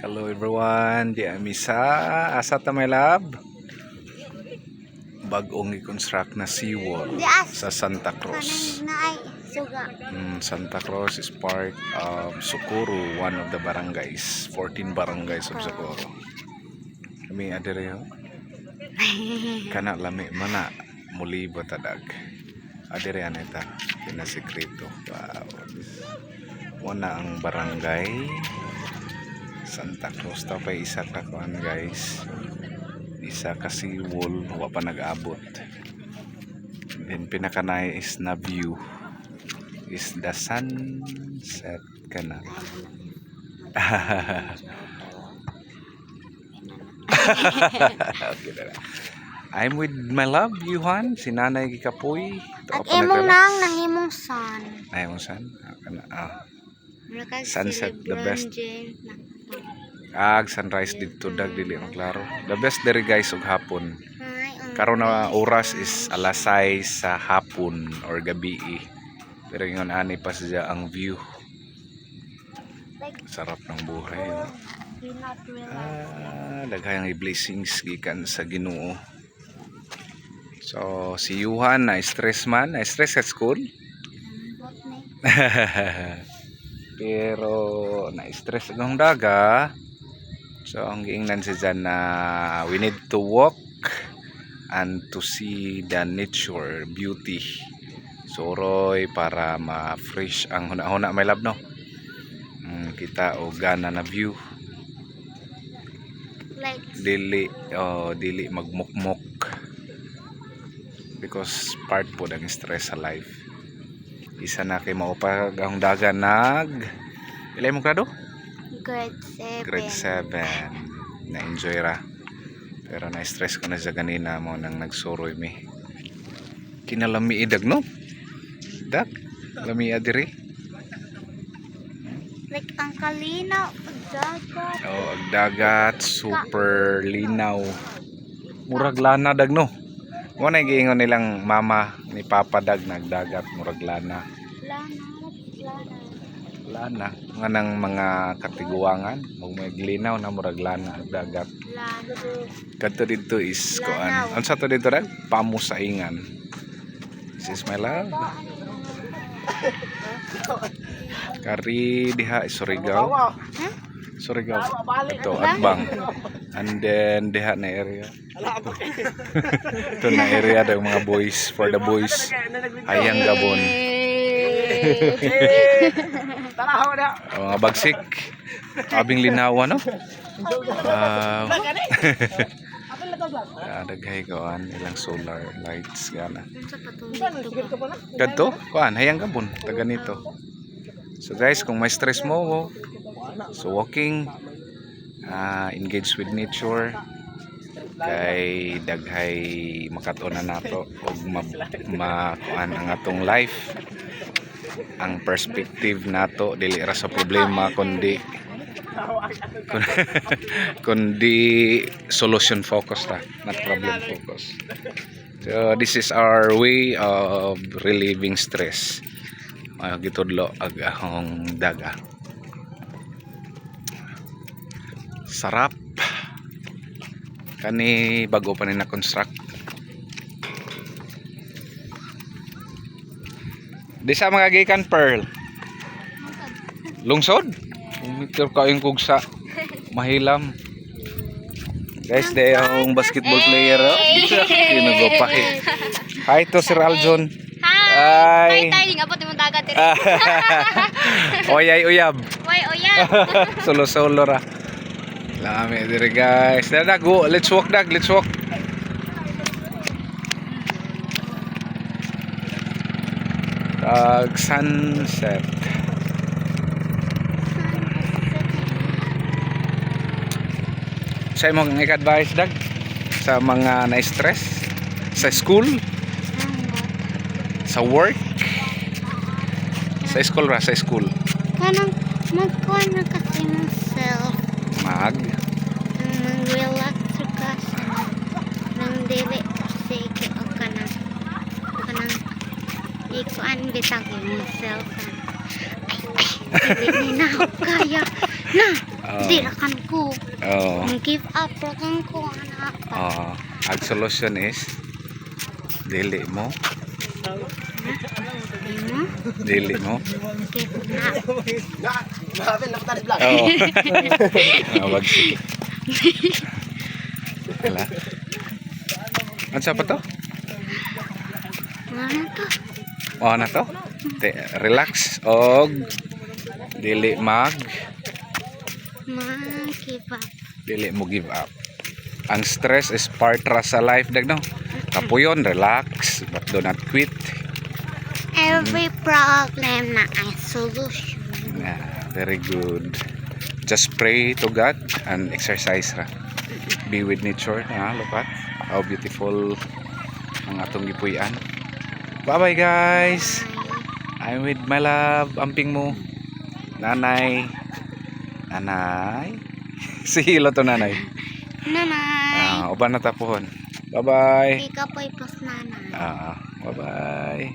Hello everyone, di ami sa asa ta my love. Bagong i-construct na seawall sa Santa Cruz. Santa Cruz is part of Socorro, one of the barangays, 14 barangays of Socorro. Kami adire kana lami mana muli batadag. Adire aneta pinasekreto. Wow. Una ang barangay Santa Cruz. Tapay isa ka kuan guys, isa kasi wall wa pa nag-abot. Then pinakanay is na view is the sunset kana. Okay na. I'm with my love, Yuhan, si Nanay Gikapoy. At imong nang nahimong sun. Nahimong sun? Sunset, the best. Sunrise dito dag dili ang klaro. The best diri guys og hapon. Karon na oras is alas 6 sa hapon or gabi. Pero ingon ani pa siya ang view. Sarap ng buhay. Daghang blessings gikan sa Ginoo. So si Yuhan na stress man, na stress sa school. Pero na stress ng daga. So ang giingnan siya dyan na we need to walk and to see the nature beauty. So roy para ma-fresh ang huna-huna my love no. Kita og gana na view. Dili dili magmukmok. Because part po ng stress sa life. Isa na kay maupag ang daga nag ilay mo grado? Grade 7. Na-enjoy ra. Pero na-stress ko na sa ganina mo nang nagsuroy mi. Kinalami idag no? Dag? Lami adiri? Like ang kalinaw, agdagat. Oh, agdagat, super linaw. Murag lana dag no? Mo na giingon nilang mama ni Papa dag nagdagat murag lana. Lana nga nang mga katiguangan ug may glinaw na murag lana dagat. Kadto dito is kuan. Unsa to dito rag? Pamusaingan. This is my love. Kari diha is Surigao. Surigao. Ito Atbang. And then diha na area. Ito na area daw mga boys, for the boys. Hayang Gabon. Mga bagsik. Abing linawa no? Daghay kawan ilang solar lights gana. Kadto? Kuan Hayang Gabon, taga nito. So guys, kung may stress mo, so walking, engage with nature, kay daghay makatunan nato og makuan ang atong life. Ang perspective nato dili ra sa problema kundi solution focus ta, not problem focus. So this is our way of relieving stress. Gitudlo ag ahong daga. Sarap. Kani bago pa ni na-construct. Di sa mga gikan Pearl. Lungsod? Meter kayong kugsa. Mahilam. Guys, de yung basketball player. Kinagopahi. Hi to Sir Aljon. Hi. Hi, ngapot imong dagat diri. Oyay uyab. Oy, oyab. Solo-solo ra. Lami diri guys. Dada go, let's walk dag, let's walk. Sunset. Sa imong advice dag sa mga na-stress sa school, sa work, sa school ra, sa school. Kanang magkuan na kasi ng self. Mag-relax ka sa nang dili kasi o kanang ikuan bitang imong self. Ay, dili na ako kaya na. Di rakan ko. Oh. Give up rakan ko anak. Oh. Ang solution is dili mo. Dili mo. Give up. Oo. Wag sige. Wala. Ano sa pa to? Ano to? O na to? Relax. Og dili Give up. dili mo give up. Ang stress is part ra sa life dag no. Kapuyon, relax, but do not quit. Every problem na ay solution. Yeah, very good. Just pray to God and exercise ra. Be with nature. Look at how beautiful ang atong gipuy-an. Bye-bye guys. I'm with my love. Amping mo. Nanay. Nanay. Si Hilo to nanay. Nanay. Uban na tapuhon. Bye-bye. Ikaw po'y pas nanay. Bye-bye.